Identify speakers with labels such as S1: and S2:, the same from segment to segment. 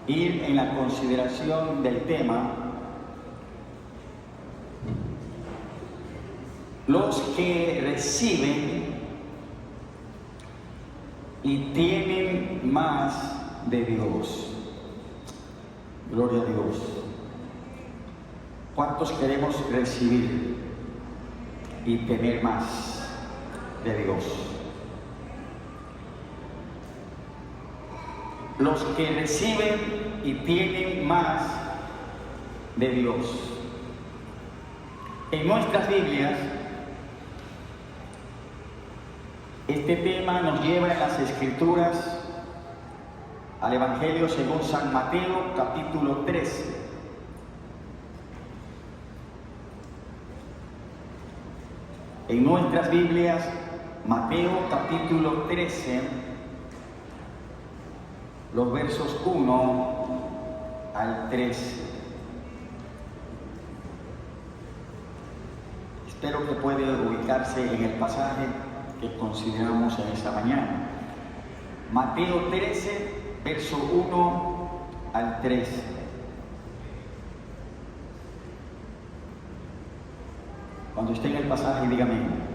S1: ir en la consideración del tema, los que reciben y tienen más de Dios. Gloria a Dios. ¿Cuántos queremos recibir y tener más de Dios? Los que reciben y tienen más de Dios. En nuestras Biblias, este tema nos lleva en las Escrituras al Evangelio según San Mateo, capítulo 13. En nuestras Biblias, Mateo, capítulo 13, los versos 1 al 13. Espero que pueda ubicarse en el pasaje que consideramos en esta mañana. Mateo 13, verso 1 al 13. Cuando esté en el pasaje, dígame.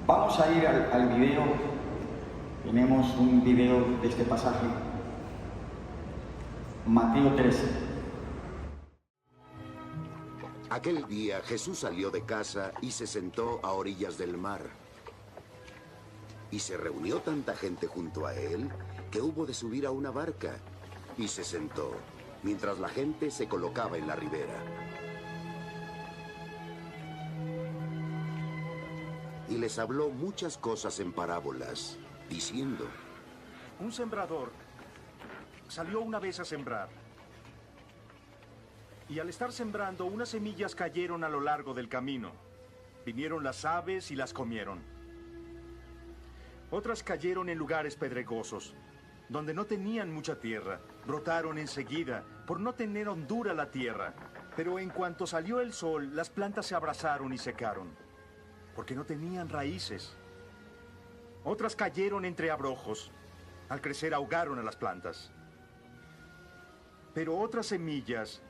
S1: Vamos a ir al video. Tenemos un video de este pasaje. Mateo 13.
S2: Aquel día Jesús salió de casa y se sentó a orillas del mar. Y se reunió tanta gente junto a él que hubo de subir a una barca. Y se sentó, mientras la gente se colocaba en la ribera. Y les habló muchas cosas en parábolas, diciendo:
S3: Un sembrador salió una vez a sembrar. Y al estar sembrando, unas semillas cayeron a lo largo del camino. Vinieron las aves y las comieron. Otras cayeron en lugares pedregosos, donde no tenían mucha tierra. Brotaron enseguida, por no tener hondura la tierra. Pero en cuanto salió el sol, las plantas se abrasaron y secaron, porque no tenían raíces. Otras cayeron entre abrojos. Al crecer ahogaron a las plantas. Pero otras semillas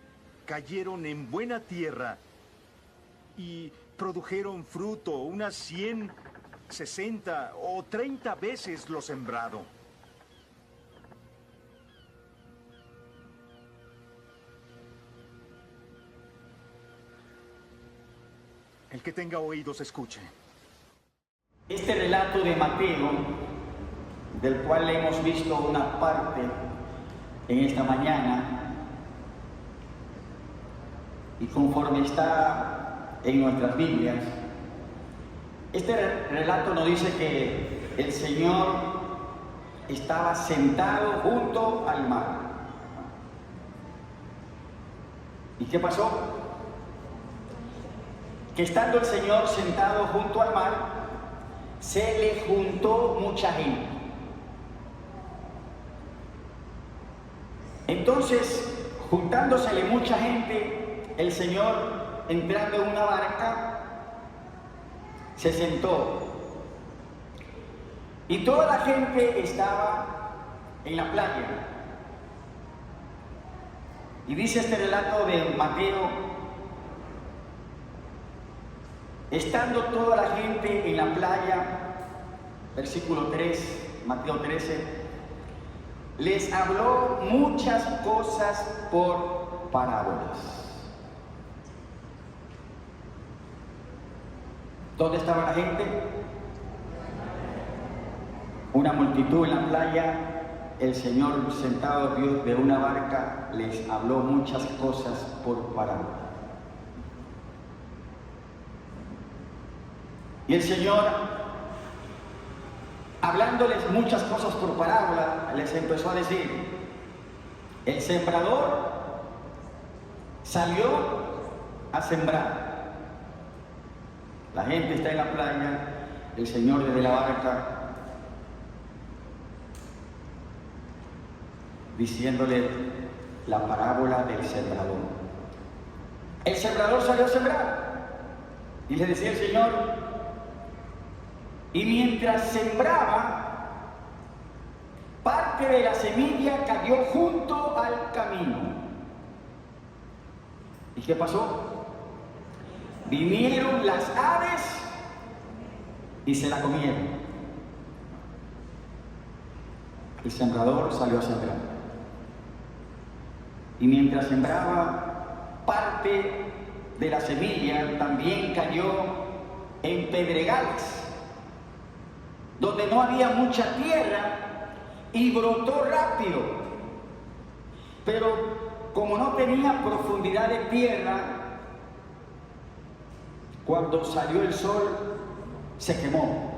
S3: cayeron en buena tierra y produjeron fruto, unas 100, 60 o 30 veces lo sembrado. El que tenga oídos, escuche.
S1: Este relato de Mateo, del cual hemos visto una parte en esta mañana, y conforme está en nuestras Biblias, este relato nos dice que el Señor estaba sentado junto al mar. ¿Y qué pasó? Que estando el Señor sentado junto al mar, se le juntó mucha gente. Entonces, juntándosele mucha gente, el Señor, entrando en una barca, se sentó. Y toda la gente estaba en la playa. Y dice este relato de Mateo: estando toda la gente en la playa, versículo 3, Mateo 13, les habló muchas cosas por parábolas. ¿Dónde estaba la gente? Una multitud en la playa. El Señor, sentado de una barca, les habló muchas cosas por parábola. Y el Señor, hablándoles muchas cosas por parábola, les empezó a decir: el sembrador salió a sembrar. La gente está en la playa, el Señor desde la barca, diciéndole la parábola del sembrador. El sembrador salió a sembrar. Y le decía el Señor: Y mientras sembraba, parte de la semilla cayó junto al camino. ¿Y qué pasó? Vinieron las aves y se la comieron. El sembrador salió a sembrar. Y mientras sembraba, parte de la semilla también cayó en pedregales, donde no había mucha tierra, y brotó rápido. Pero como no tenía profundidad de tierra, cuando salió el sol se quemó,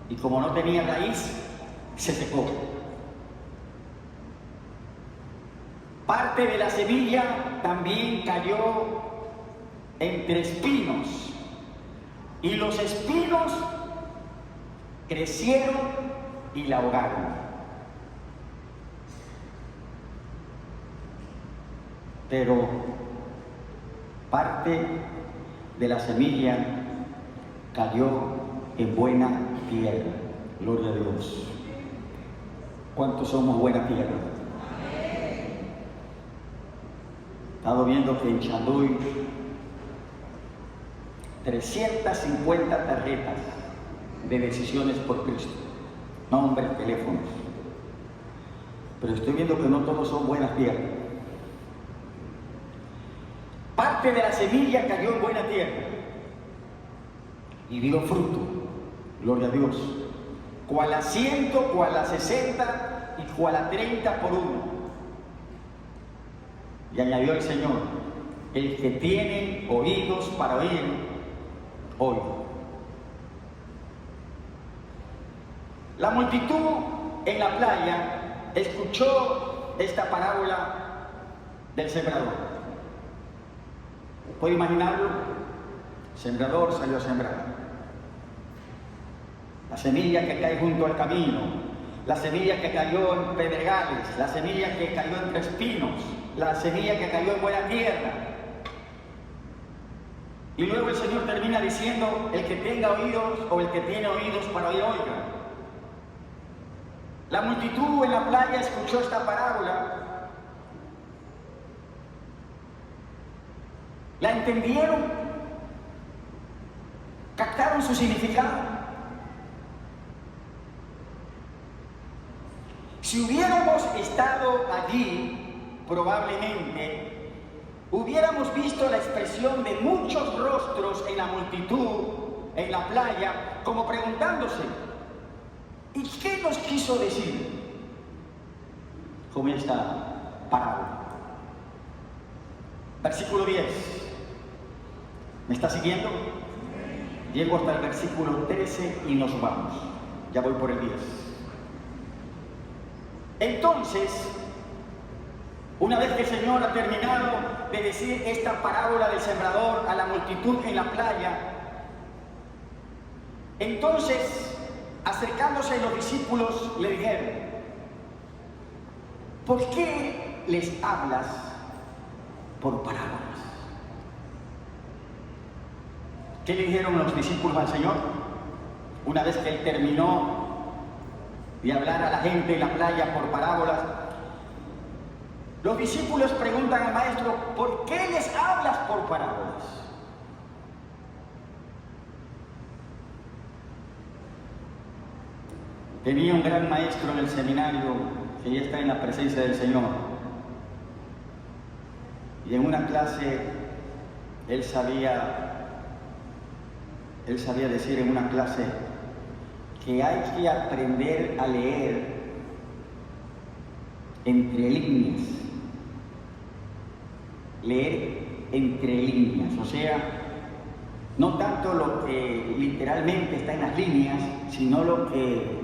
S1: y como no tenía raíz, se secó. Parte de la semilla también cayó entre espinos, y los espinos crecieron y la ahogaron. Pero parte de la semilla cayó en buena tierra. Gloria a Dios. ¿Cuántos somos buena tierra? He estado viendo que en Chanduy 350 tarjetas de decisiones por Cristo, nombres, teléfonos. Pero estoy viendo que no todos son buenas tierras. Parte de la semilla cayó en buena tierra y dio fruto. Gloria a Dios. Cual a 100, cual a 60 y cual a 30 por uno. Y añadió el Señor: el que tiene oídos para oír, oiga. La multitud en la playa escuchó esta parábola del sembrador. ¿Puede imaginarlo? El sembrador salió a sembrar. La semilla que cae junto al camino, la semilla que cayó en pedregales, la semilla que cayó entre espinos, la semilla que cayó en buena tierra. Y luego el Señor termina diciendo: el que tenga oídos, o el que tiene oídos para oír, oiga. La multitud en la playa escuchó esta parábola, la entendieron, captaron su significado. Si hubiéramos estado allí, probablemente hubiéramos visto la expresión de muchos rostros en la multitud, en la playa, como preguntándose: ¿y qué nos quiso decir con esta parábola? Versículo 10. ¿Me está siguiendo? Llego hasta el versículo 13 y nos vamos. Ya voy por el 10. Entonces, una vez que el Señor ha terminado de decir esta parábola del sembrador a la multitud en la playa, entonces, acercándose los discípulos, le dijeron: ¿por qué les hablas por parábolas? ¿Qué le dijeron los discípulos al Señor? Una vez que Él terminó de hablar a la gente en la playa por parábolas, los discípulos preguntan al Maestro: ¿por qué les hablas por parábolas? Tenía un gran maestro en el seminario que ya está en la presencia del Señor. Y en una clase, él sabía decir en una clase que hay que aprender a leer entre líneas. Leer entre líneas, o sea, no tanto lo que literalmente está en las líneas, sino lo que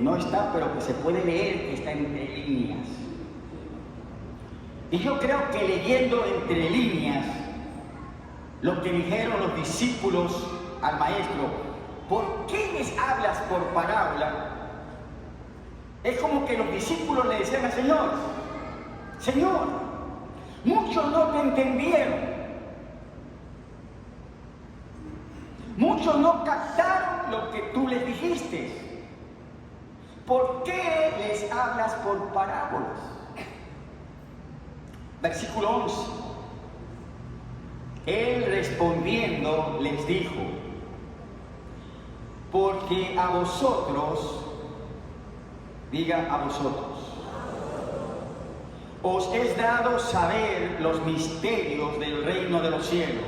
S1: no está, pero que se puede leer, que está entre líneas. Y yo creo que leyendo entre líneas lo que dijeron los discípulos al Maestro: ¿por qué les hablas por parábola? Es como que los discípulos le decían al Señor: Señor, muchos no te entendieron, muchos no captaron ¿por qué les hablas por parábolas? Versículo 11. Él respondiendo les dijo: porque a vosotros, diga a vosotros, os es dado saber los misterios del reino de los cielos,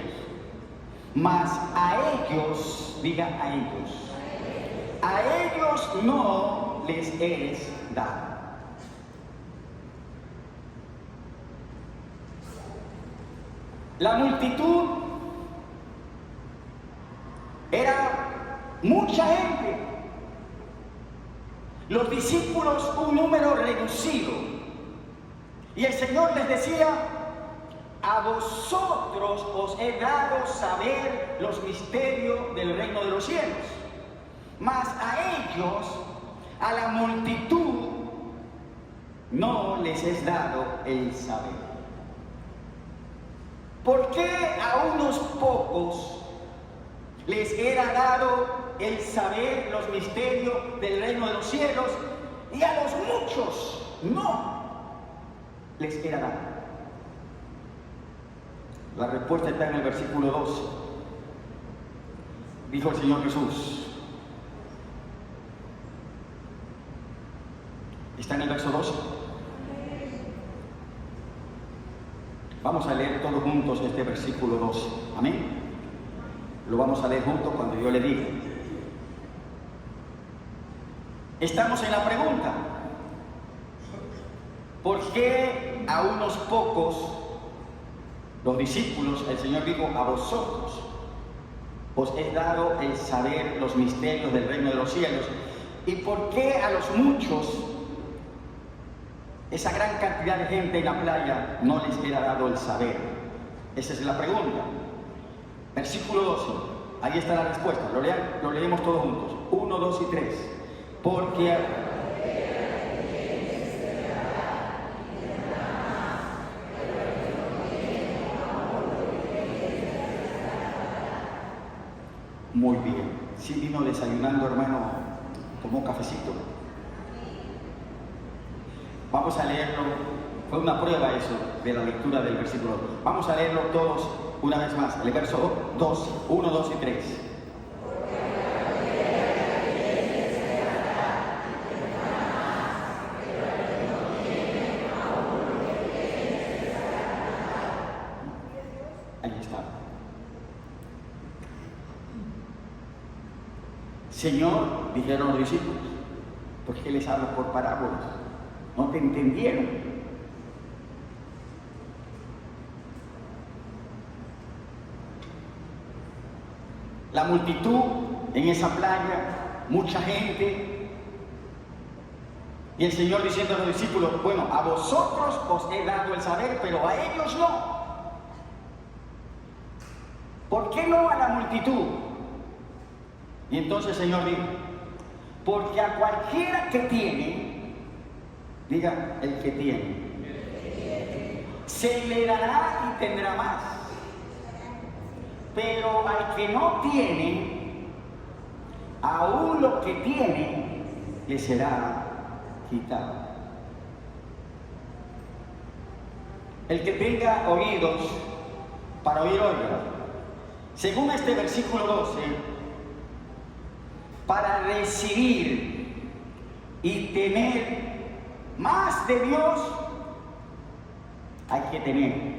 S1: mas a ellos, diga a ellos no les es dado. La multitud era mucha gente, los discípulos un número reducido, y el Señor les decía: a vosotros os he dado saber los misterios del reino de los cielos, mas a ellos, a la multitud, no les es dado el saber. ¿Por qué a unos pocos les era dado el saber los misterios del reino de los cielos y a los muchos no les era dado? La respuesta está en el versículo 12. Dijo el Señor Jesús. Está en el verso 12. Vamos a leer todos juntos este versículo 12. Amén. Lo vamos a leer juntos cuando yo le diga. Estamos en la pregunta: ¿por qué a unos pocos, los discípulos, el Señor dijo a vosotros, os he dado el saber los misterios del reino de los cielos? ¿Y por qué a los muchos, esa gran cantidad de gente en la playa, no les era dado el saber? Esa es la pregunta. Versículo 12, ahí está la respuesta. Lo leemos todos juntos. 1, 2 y 3. Porque muy bien. Sí vino desayunando, hermano. Tomó cafecito. Vamos a leerlo. Fue una prueba eso de la lectura del versículo 2. Vamos a leerlo todos una vez más. El verso 2, 1, 2 y 3. Ahí está. Señor, dijeron los discípulos, ¿por qué les hablas por parábolas? No te entendieron. La multitud en esa playa, mucha gente, y el Señor diciendo a los discípulos: bueno, a vosotros os he dado el saber, pero a ellos no. ¿Por qué no a la multitud? Y entonces el Señor dijo: porque a cualquiera que tiene, diga el que tiene, se le dará y tendrá más. Pero al que no tiene, aún lo que tiene le será quitado. El que tenga oídos para oír, oiga. Según este versículo 12, para recibir y tener más de Dios, hay que tener.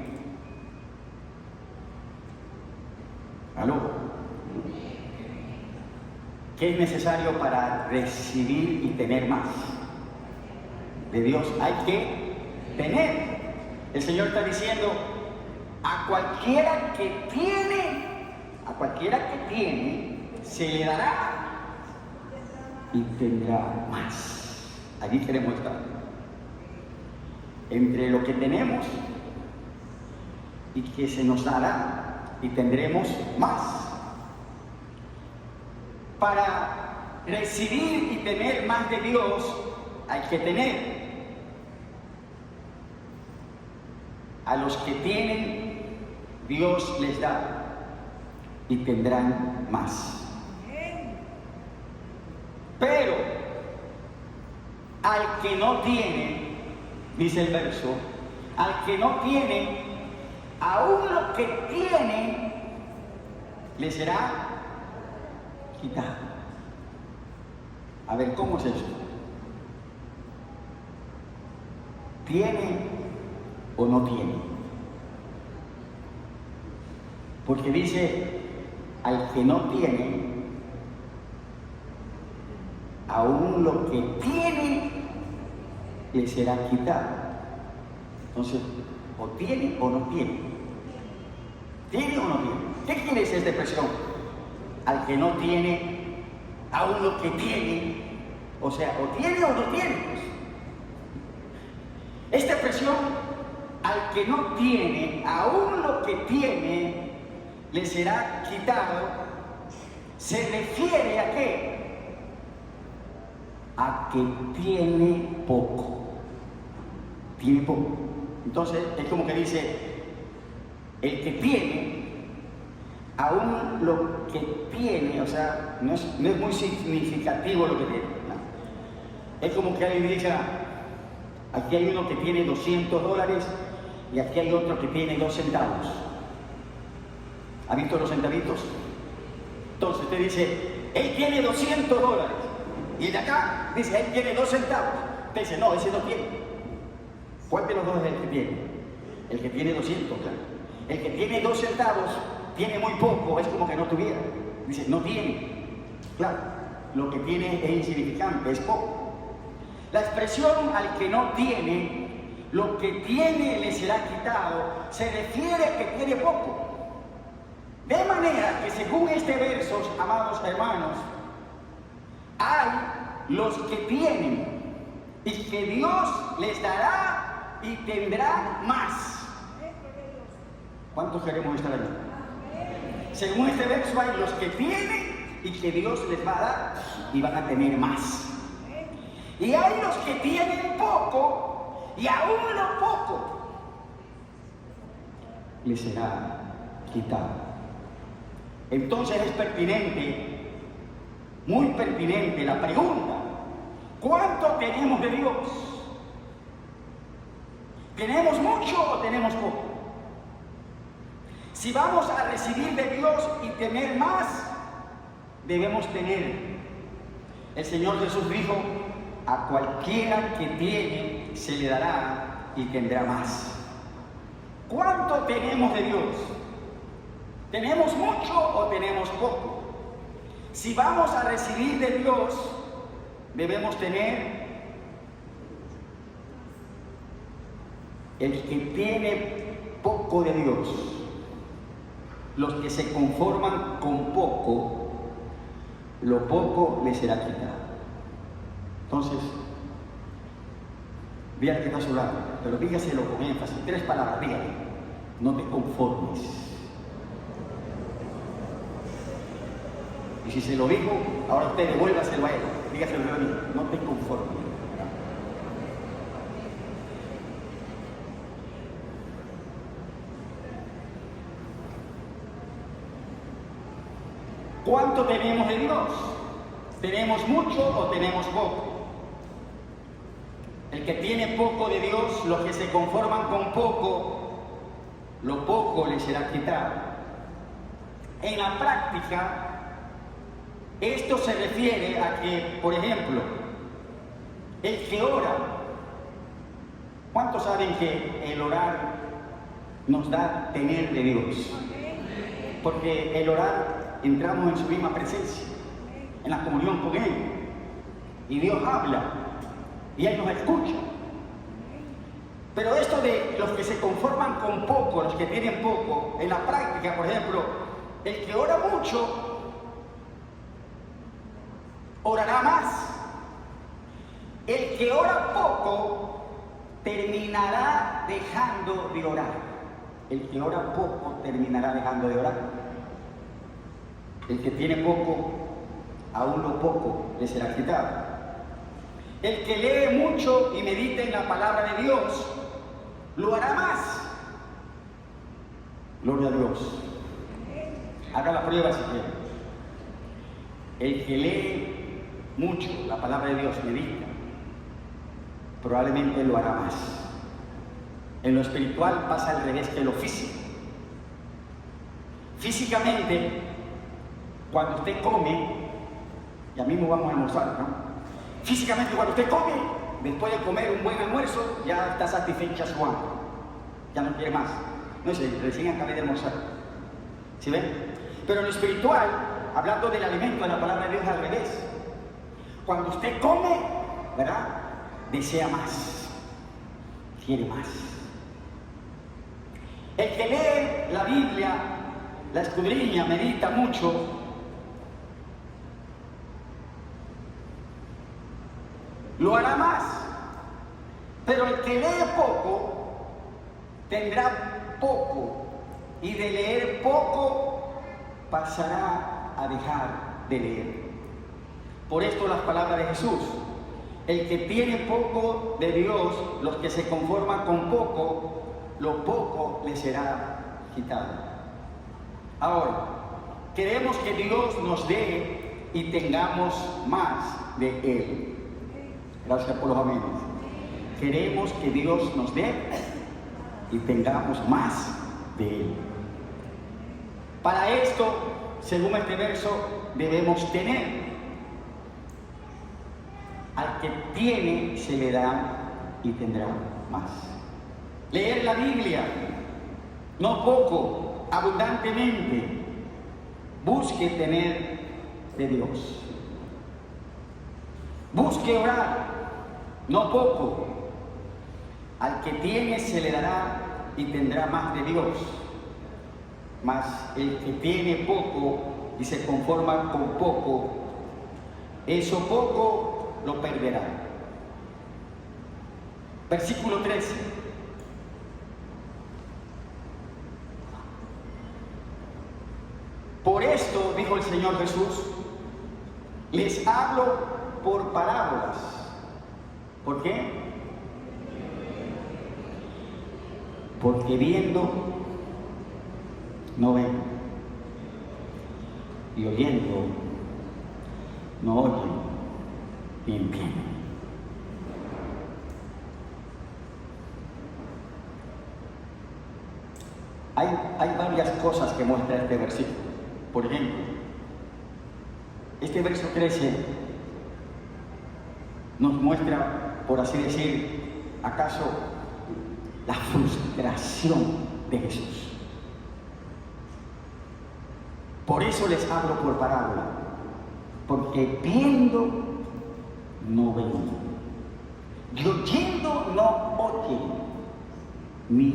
S1: ¿Aló? ¿Qué es necesario para recibir y tener más de Dios? Hay que tener. El Señor está diciendo: a cualquiera que tiene, se le dará y tendrá más. Allí queremos estar. Entre lo que tenemos y que se nos dará y tendremos más. Para recibir y tener más de Dios hay que tener. A los que tienen, Dios les da y tendrán más. Pero al que no tiene, dice el verso, al que no tiene, aún lo que tiene le será quitado. A ver, ¿cómo es esto? ¿Tiene o no tiene? Porque dice, al que no tiene, aún lo que tiene le será quitado. Entonces, o tiene o no tiene. ¿Tiene o no tiene? ¿Qué quiere decir esta expresión? Al que no tiene, aún lo que tiene, o sea, o tiene o no tiene. Pues. Esta expresión, al que no tiene, aún lo que tiene, le será quitado, se refiere a qué? A que tiene poco. Tiene poco. Entonces, es como que dice, el que tiene, aún lo que tiene, o sea, no es muy significativo lo que tiene, ¿no? Es como que alguien diga, aquí hay uno que tiene $200 y aquí hay otro que tiene 2 centavos. ¿Ha visto los centavitos? Entonces usted dice, él tiene $200 y el de acá dice, él tiene 2 centavos. Usted dice, no, ese no tiene. ¿Cuál de los dos es el que tiene? El que tiene 200, claro. El que tiene 2 centavos tiene muy poco, es como que no tuviera. Dice, no tiene. Claro, lo que tiene es insignificante, es poco. La expresión al que no tiene, lo que tiene le será quitado, se refiere a que tiene poco. De manera que según este verso, amados hermanos, hay los que tienen y que Dios les dará y tendrán más. ¿Cuántos queremos estar allí? Según este verso hay los que tienen y que Dios les va a dar y van a tener más. Y hay los que tienen poco y aún lo poco les será quitado. Entonces es pertinente, muy pertinente la pregunta, ¿cuánto tenemos de Dios? ¿Tenemos mucho o tenemos poco? Si vamos a recibir de Dios y tener más, debemos tener. El Señor Jesús dijo, a cualquiera que tiene se le dará y tendrá más. ¿Cuánto tenemos de Dios? ¿Tenemos mucho o tenemos poco? Si vamos a recibir de Dios, debemos tener. El que tiene poco de Dios, los que se conforman con poco, lo poco les será quitado. Entonces, dígale que está a su lado, pero dígaselo con énfasis. 3 palabras, dígale. No te conformes. Y si se lo dijo, ahora usted devuélvaselo a él. Dígaselo a mí. No te conformes. ¿Cuánto tenemos de Dios? ¿Tenemos mucho o tenemos poco? El que tiene poco de Dios, los que se conforman con poco, lo poco les será quitado. En la práctica, esto se refiere a que, por ejemplo, el que ora, ¿cuántos saben que el orar nos da tener de Dios? Porque el orar entramos en su misma presencia, en la comunión con Él, y Dios habla y Él nos escucha. Pero esto de los que se conforman con poco, los que tienen poco, en la práctica, por ejemplo, el que ora mucho orará más. El que ora poco terminará dejando de orar. El que ora poco terminará dejando de orar. El que tiene poco, aún lo poco le será quitado. El que lee mucho y medita en la palabra de Dios, lo hará más. Gloria a Dios. Haga la prueba si quiere. El que lee mucho la palabra de Dios, medita, probablemente lo hará más. En lo espiritual pasa al revés que lo físico. Físicamente, cuando usted come, y a mí me vamos a almorzar, ¿no? Físicamente, cuando usted come, después de comer un buen almuerzo, ya está satisfecha su hambre. Ya no quiere más. No sé, recién acabé de almorzar. ¿Sí ven? Pero en lo espiritual, hablando del alimento de la palabra de Dios, al revés. Cuando usted come, ¿verdad? Desea más. Quiere más. El que lee la Biblia, la escudriña, medita mucho, lo hará más. Pero el que lee poco, tendrá poco. Y de leer poco, pasará a dejar de leer. Por esto las palabras de Jesús. El que tiene poco de Dios, los que se conforman con poco, lo poco le será quitado. Ahora, queremos que Dios nos dé y tengamos más de Él. Gracias por los amenes. Queremos que Dios nos dé y tengamos más de Él. Para esto, según este verso, debemos tener. Al que tiene, se le dará y tendrá más. Leer la Biblia, no poco, abundantemente. Busque tener de Dios. Busque orar, no poco. Al que tiene, se le dará y tendrá más de Dios. Mas el que tiene poco y se conforma con poco, eso poco lo perderá. Versículo 13. Por esto, dijo el Señor Jesús, les hablo por parábolas. ¿Por qué? Porque viendo no ven, y oyendo no oyen ni entienden. Hay varias cosas que muestra este versículo. Por ejemplo, este verso 13 nos muestra, por así decir, acaso la frustración de Jesús. Por eso les hablo por parábola, porque viendo no ven, y oyendo no oyen, ni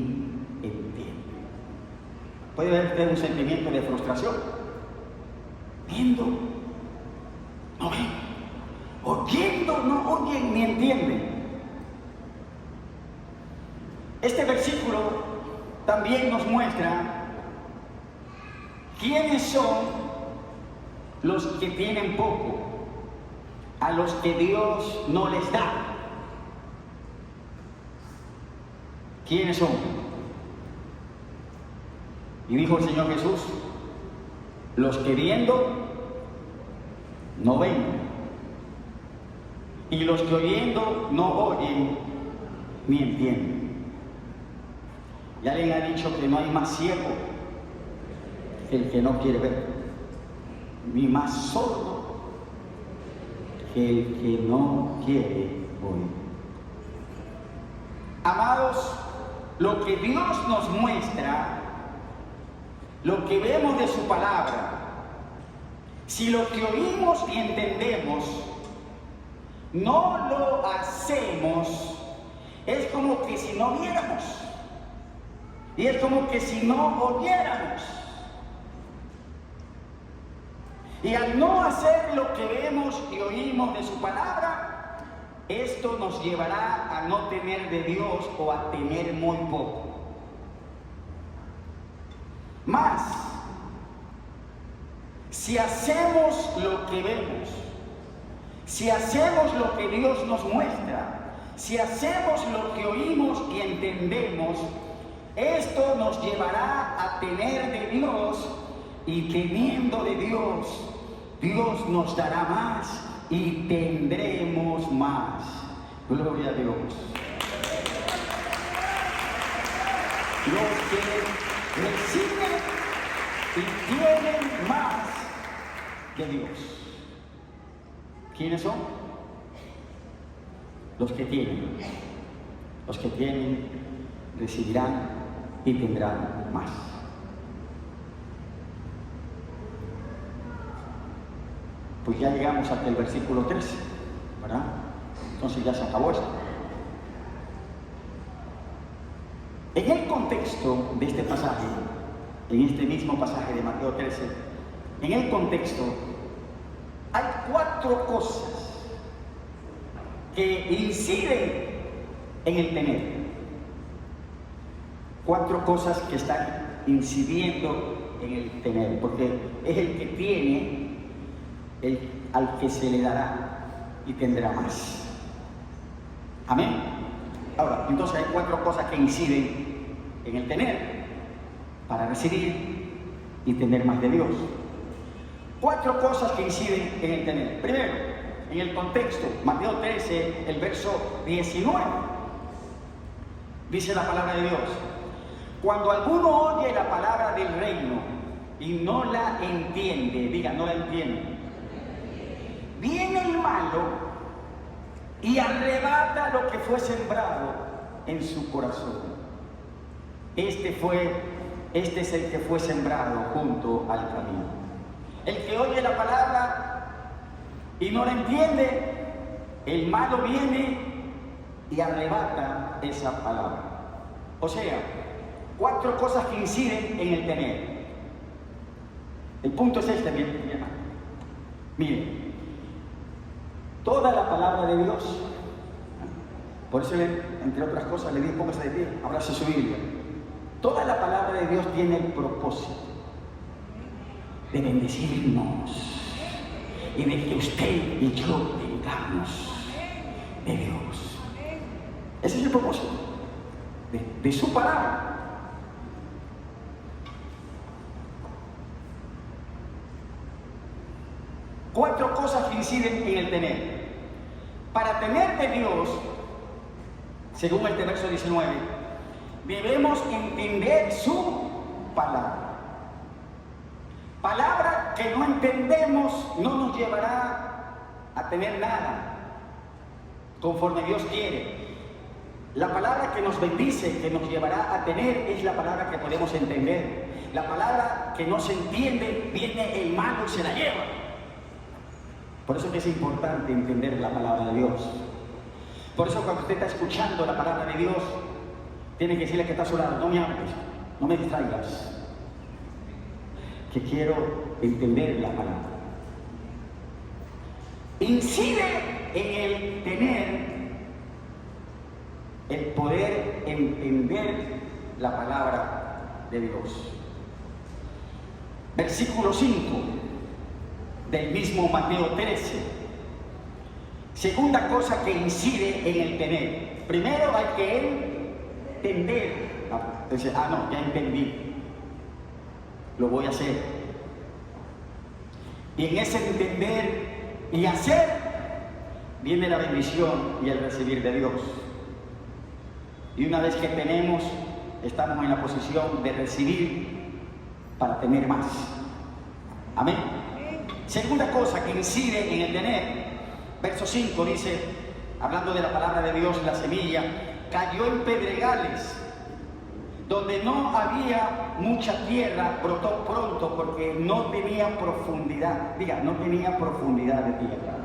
S1: entienden. Puede haber un sentimiento de frustración. Viendo no ven, oyendo no oyen, ni entienden. Este versículo también nos muestra quiénes son los que tienen poco, a los que Dios no les da. ¿Quiénes son? Y dijo el Señor Jesús, los que viendo no ven, y los que oyendo no oyen ni entienden. Ya alguien ha dicho que no hay más ciego que el que no quiere ver, ni más sordo que el que no quiere oír. Amados, lo que Dios nos muestra, lo que vemos de su palabra, si lo que oímos y entendemos no lo hacemos, es como que si no viéramos, y es como que si no oyéramos. Y al no hacer lo que vemos y oímos de su palabra, esto nos llevará a no tener de Dios o a tener muy poco. Más, si hacemos lo que vemos, si hacemos lo que Dios nos muestra, si hacemos lo que oímos y entendemos, esto nos llevará a tener de Dios, y teniendo de Dios, Dios nos dará más y tendremos más. Gloria a Dios. Los que reciben y tienen más que Dios. ¿Quiénes son? Los que tienen. Los que tienen recibirán y tendrán más. Pues ya llegamos hasta el versículo 13, ¿verdad? Entonces ya se acabó esto. En el contexto de este pasaje, en este mismo pasaje de Mateo 13, en el contexto hay 4 cosas que inciden en el tener. 4 cosas que están incidiendo en el tener, porque es el que tiene al que se le dará y tendrá más. Amén. Ahora, entonces hay 4 cosas que inciden en el tener para recibir y tener más de Dios. 4 cosas que inciden en el tener. Primero, en el contexto, Mateo 13, el verso 19, dice la palabra de Dios: cuando alguno oye la palabra del reino y no la entiende, diga, no la entiende, viene el malo y arrebata lo que fue sembrado en su corazón. Este es el que fue sembrado junto al camino. El que oye la palabra y no la entiende, el malo viene y arrebata esa palabra. O sea, 4 cosas que inciden en el tener. El punto es este, mi hermano. Miren, toda la palabra de Dios, por eso, entre otras cosas, le digo: póngase de pie, abrace su Biblia. Toda la palabra de Dios tiene el propósito de bendecirnos y de que usted y yo tengamos de Dios. Ese es el propósito de su palabra. Cuatro cosas que inciden en el tener. Para tener de Dios, según este verso 19, debemos entender su palabra. Palabra que no entendemos no nos llevará a tener nada conforme Dios quiere. La palabra que nos bendice, que nos llevará a tener, es la palabra que podemos entender. La palabra que no se entiende, viene el malo y se la lleva. Por eso que es importante entender la palabra de Dios. Por eso cuando usted está escuchando la palabra de Dios, tiene que decirle que está a su lado: no me hables, no me distraigas, que quiero entender la palabra. Incide en el tener, el poder entender la palabra de Dios. Versículo 5 del mismo Mateo 13. Segunda cosa que incide en el tener. Primero hay que entender. Dice: no, ya entendí, lo voy a hacer. Y en ese entender y hacer viene la bendición y el recibir de Dios. Y una vez que tenemos, estamos en la posición de recibir para tener más. Amén. Segunda cosa que incide en el tener, verso 5 dice, hablando de la palabra de Dios, la semilla cayó en pedregales, donde no había mucha tierra, brotó pronto porque no tenía profundidad. Diga, no tenía profundidad de tierra.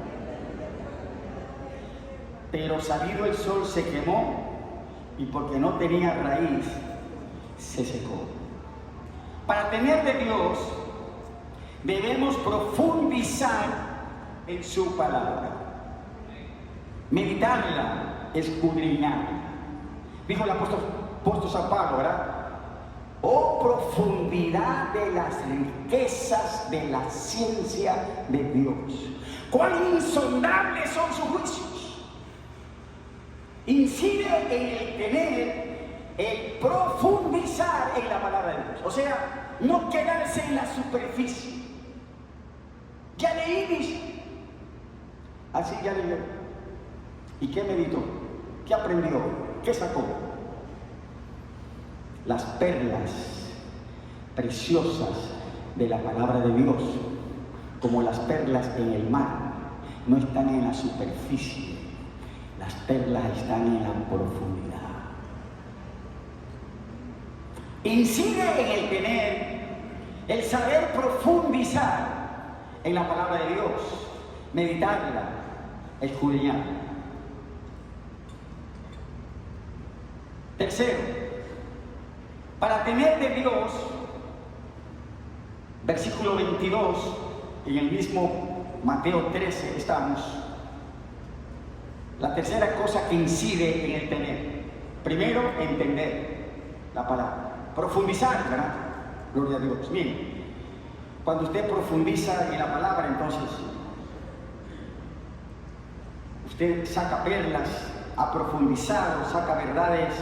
S1: Pero salido el sol se quemó, y porque no tenía raíz, se secó. Para tener de Dios, debemos profundizar en su palabra, meditarla, escudriñarla. Dijo el apóstol San Pablo, ¿verdad? Oh profundidad de las riquezas de la ciencia de Dios, cuán insondables son sus juicios. Incide en el tener, el profundizar en la palabra de Dios. O sea, no quedarse en la superficie. Ya leí, dice. Así ya leí. ¿Y qué meditó? ¿Qué aprendió? ¿Qué sacó? Las perlas preciosas de la palabra de Dios, como las perlas en el mar, no están en la superficie, las perlas están en la profundidad. Incide en el tener, el saber profundizar en la palabra de Dios, meditarla, escudriñarla. Tercero, para tener de Dios, versículo 22, en el mismo Mateo 13 estamos, la tercera cosa que incide en el tener. Primero, entender la palabra, profundizar, ¿verdad? Gloria a Dios. Miren, cuando usted profundiza en la palabra, entonces usted saca perlas, ha profundizado, saca verdades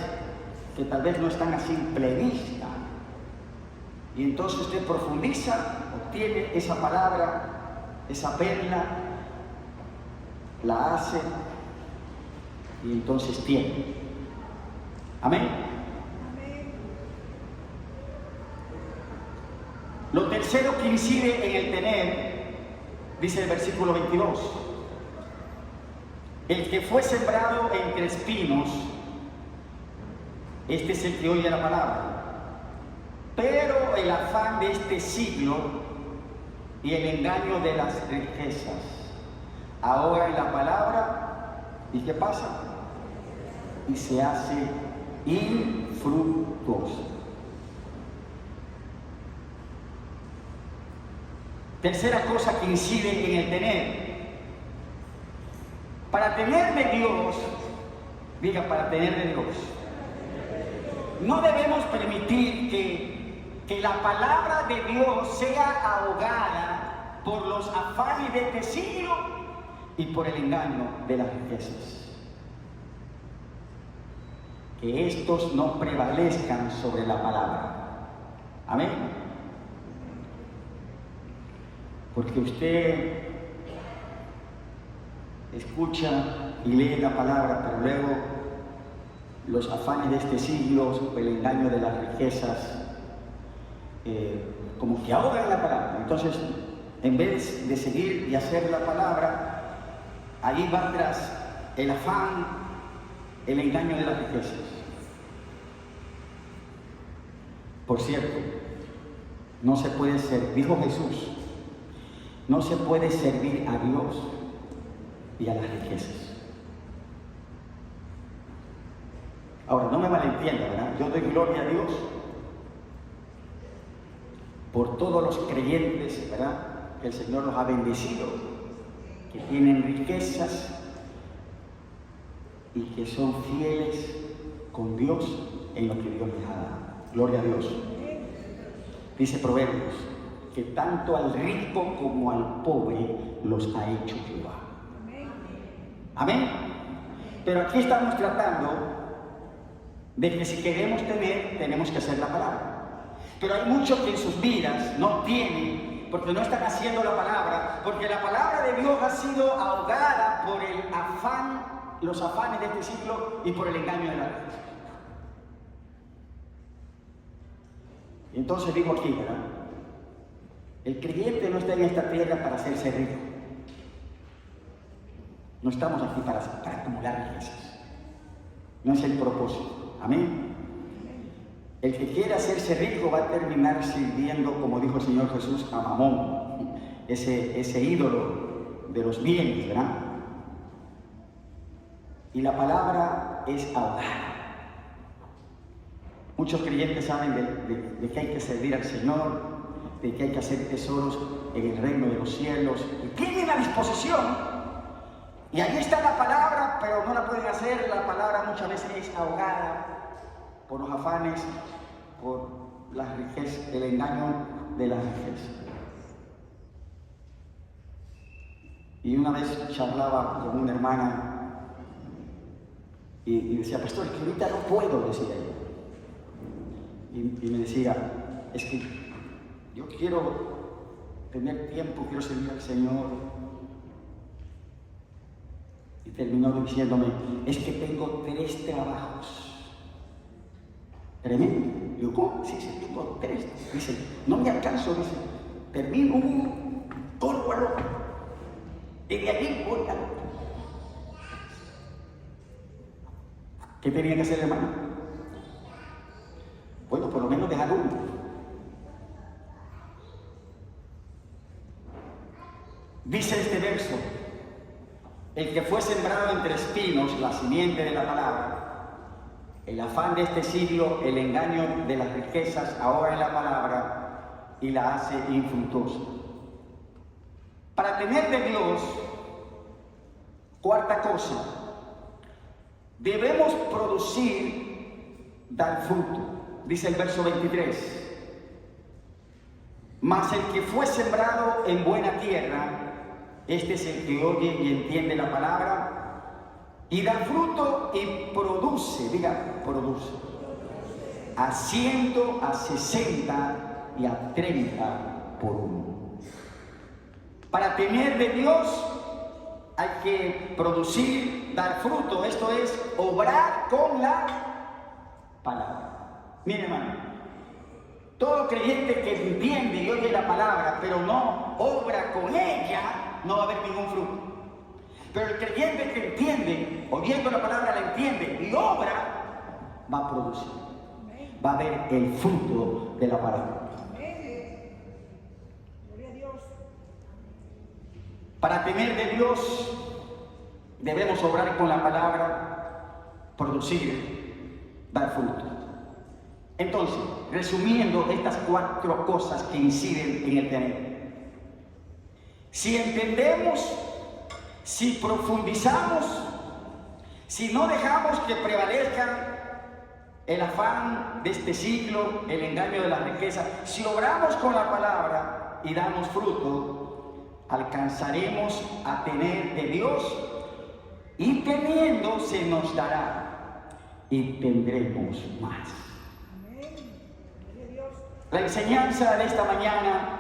S1: que tal vez no están a simple vista. Y entonces usted profundiza, obtiene esa palabra, esa perla, la hace y entonces tiene. Amén. Lo tercero que incide en el tener, dice el versículo 22, el que fue sembrado entre espinos, este es el que oye la palabra, pero el afán de este siglo y el engaño de las riquezas ahogan la palabra, ¿y qué pasa? Y se hace infructuosa. Tercera cosa que incide en el tener. Para tener de Dios, diga, para tener de Dios, no debemos permitir que la palabra de Dios sea ahogada por los afanes de este siglo y por el engaño de las riquezas. Que estos no prevalezcan sobre la palabra. Amén. Porque usted escucha y lee la palabra, pero luego los afanes de este siglo, el engaño de las riquezas, como que ahogan la palabra. Entonces, en vez de seguir y hacer la palabra, ahí va tras el afán, el engaño de las riquezas. Por cierto, no se puede ser, dijo Jesús, no se puede servir a Dios y a las riquezas. Ahora, no me malentienda, ¿verdad? Yo doy gloria a Dios por todos los creyentes, ¿verdad?, que el Señor los ha bendecido, que tienen riquezas y que son fieles con Dios en lo que Dios les ha dado. Gloria a Dios. Dice Proverbios que tanto al rico como al pobre los ha hecho Jehová. Amén. Pero aquí estamos tratando de que si queremos tener, tenemos que hacer la palabra. Pero hay muchos que en sus vidas no tienen, porque no están haciendo la palabra, porque la palabra de Dios ha sido ahogada por el afán, los afanes de este siglo y por el engaño de la riqueza. Entonces digo aquí, ¿verdad? El creyente no está en esta tierra para hacerse rico. No estamos aquí para acumular riquezas. No es el propósito. Amén. El que quiere hacerse rico va a terminar sirviendo, como dijo el Señor Jesús, a Mamón, ese ídolo de los bienes, ¿verdad? Y la palabra es ahogada. Muchos creyentes saben de que hay que servir al Señor, de que hay que hacer tesoros en el reino de los cielos, y tienen la disposición, y ahí está la palabra, pero no la pueden hacer. La palabra muchas veces es ahogada por los afanes, por las riquezas, el engaño de las riquezas. Y una vez charlaba con una hermana y decía, pastor, es que ahorita no puedo, decía ella. Y me decía, es que yo quiero tener tiempo, quiero servir al Señor. Y terminó diciéndome, es que tengo 3 trabajos. Tremendo. Yo, ¿cómo? Sí, tengo 3. Dice, no me alcanzo, dice, termino uno, corro al otro. Y de allí voy al otro. ¿Qué tenía que hacer, hermano? Bueno, por lo menos dejar uno. Dice este verso, el que fue sembrado entre espinos, la simiente de la palabra, el afán de este siglo, el engaño de las riquezas, ahora en la palabra, y la hace infructuosa. Para tener de Dios, cuarta cosa, debemos producir, dar fruto. Dice el verso 23. Mas el que fue sembrado en buena tierra, este es el que oye y entiende la palabra, y da fruto y produce, diga, produce, a 100, a 60 y a 30 por uno. Para tener de Dios hay que producir, dar fruto, esto es, obrar con la palabra. Mire, hermano, todo creyente que entiende y oye la palabra, pero no obra con ella, no va a haber ningún fruto. Pero el creyente que entiende, oyendo la palabra la entiende y obra, va a producir. Va a haber el fruto de la palabra.
S4: Gloria a Dios.
S1: Para temer de Dios, debemos obrar con la palabra, producir, dar fruto. Entonces, resumiendo estas 4 cosas que inciden en el tener. Si entendemos, si profundizamos, si no dejamos que prevalezca el afán de este siglo, el engaño de la riqueza, si obramos con la palabra y damos fruto, alcanzaremos a tener de Dios, y teniendo se nos dará y tendremos más. La enseñanza de esta mañana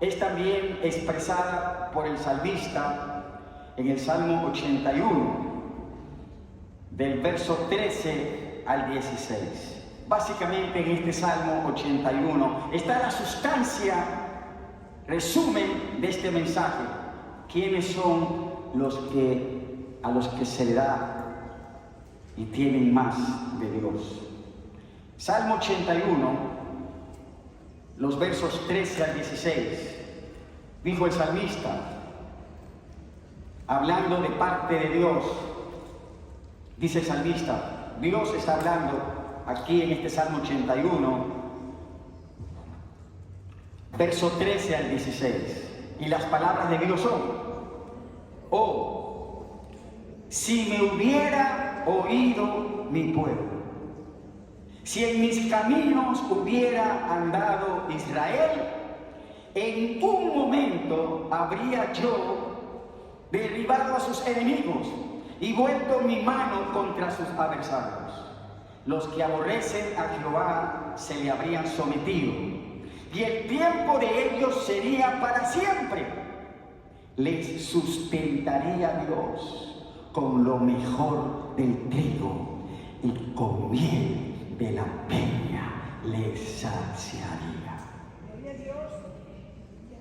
S1: es también expresada por el salmista en el Salmo 81, del verso 13 al 16. Básicamente en este Salmo 81 está la sustancia, resumen de este mensaje. ¿Quiénes son a los que se le da y tienen más de Dios? Salmo 81, los versos 13 al 16, dijo el salmista, hablando de parte de Dios, dice el salmista, Dios está hablando aquí en este Salmo 81, verso 13 al 16, y las palabras de Dios son, oh, si me hubiera oído mi pueblo, si en mis caminos hubiera andado Israel, en un momento habría yo derribado a sus enemigos y vuelto mi mano contra sus adversarios. Los que aborrecen a Jehová se le habrían sometido, y el tiempo de ellos sería para siempre. Les sustentaría Dios con lo mejor del trigo y con miel de la peña les saciaría.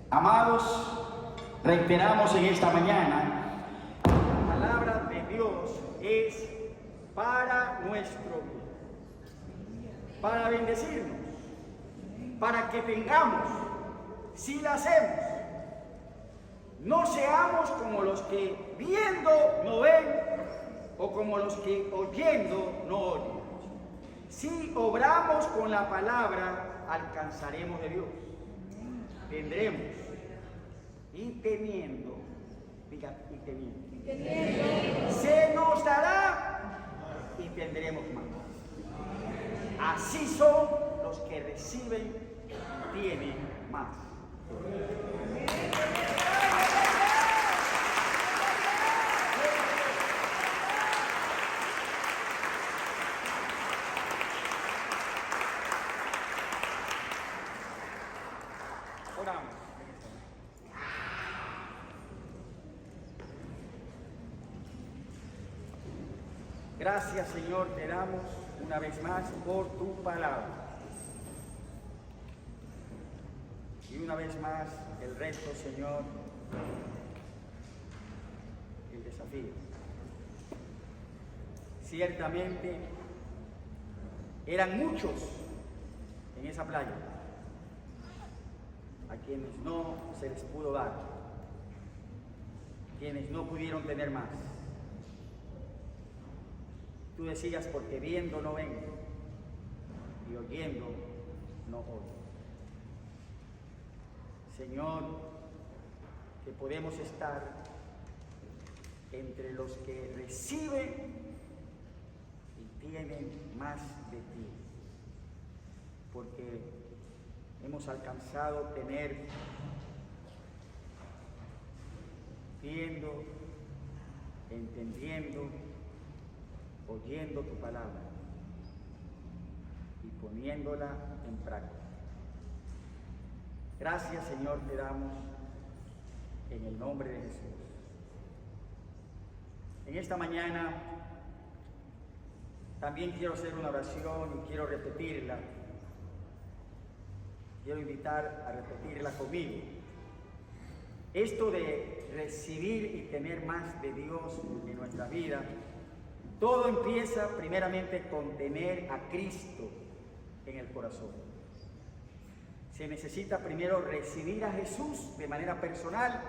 S1: Amados, reiteramos en esta mañana, la palabra de Dios es para nuestro bien, para bendecirnos, para que tengamos, si la hacemos, no seamos como los que viendo no ven o como los que oyendo no oyen. Si obramos con la palabra, alcanzaremos de Dios. Tendremos. Y teniendo, diga, y teniendo, se nos dará y tendremos más. Así son los que reciben y tienen más. Gracias, Señor, te damos una vez más por tu palabra. Y una vez más el reto, Señor, el desafío. Ciertamente eran muchos en esa playa a quienes no se les pudo dar, quienes no pudieron tener más. Tú decías, porque viendo no ven y oyendo no oyen. Señor, que podemos estar entre los que reciben y tienen más de ti, porque hemos alcanzado tener, viendo, entendiendo, oyendo tu palabra y poniéndola en práctica. Gracias, Señor, te damos en el nombre de Jesús. En esta mañana también quiero hacer una oración y quiero repetirla. Quiero invitar a repetirla conmigo. Esto de recibir y tener más de Dios en nuestra vida, todo empieza primeramente con tener a Cristo en el corazón. Se necesita primero recibir a Jesús de manera personal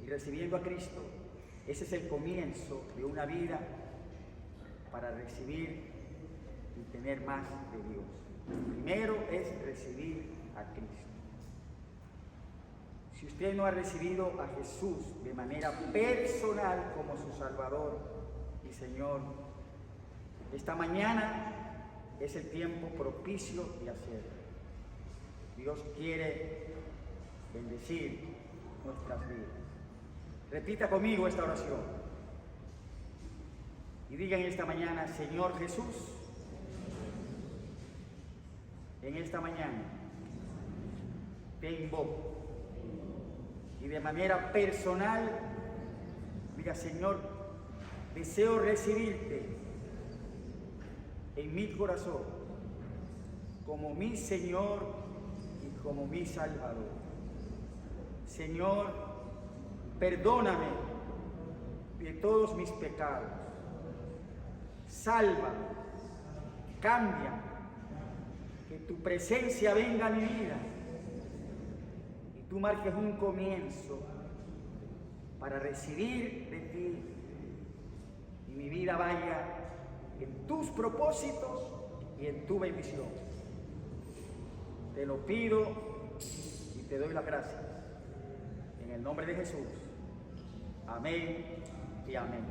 S1: y recibiendo a Cristo. Ese es el comienzo de una vida para recibir y tener más de Dios. Primero es recibir a Cristo. Si usted no ha recibido a Jesús de manera personal como su Salvador y Señor, esta mañana es el tiempo propicio de hacerlo. Dios quiere bendecir nuestras vidas. Repita conmigo esta oración y digan esta mañana: Señor Jesús, en esta mañana te invoco y de manera personal diga: Señor, deseo recibirte en mi corazón como mi Señor y como mi Salvador. Señor, perdóname de todos mis pecados, sálvame, cámbiame, que tu presencia venga a mi vida y tú marques un comienzo para recibir de ti y mi vida vaya en tus propósitos y en tu bendición. Te lo pido y te doy las gracias. En el nombre de Jesús. Amén y amén.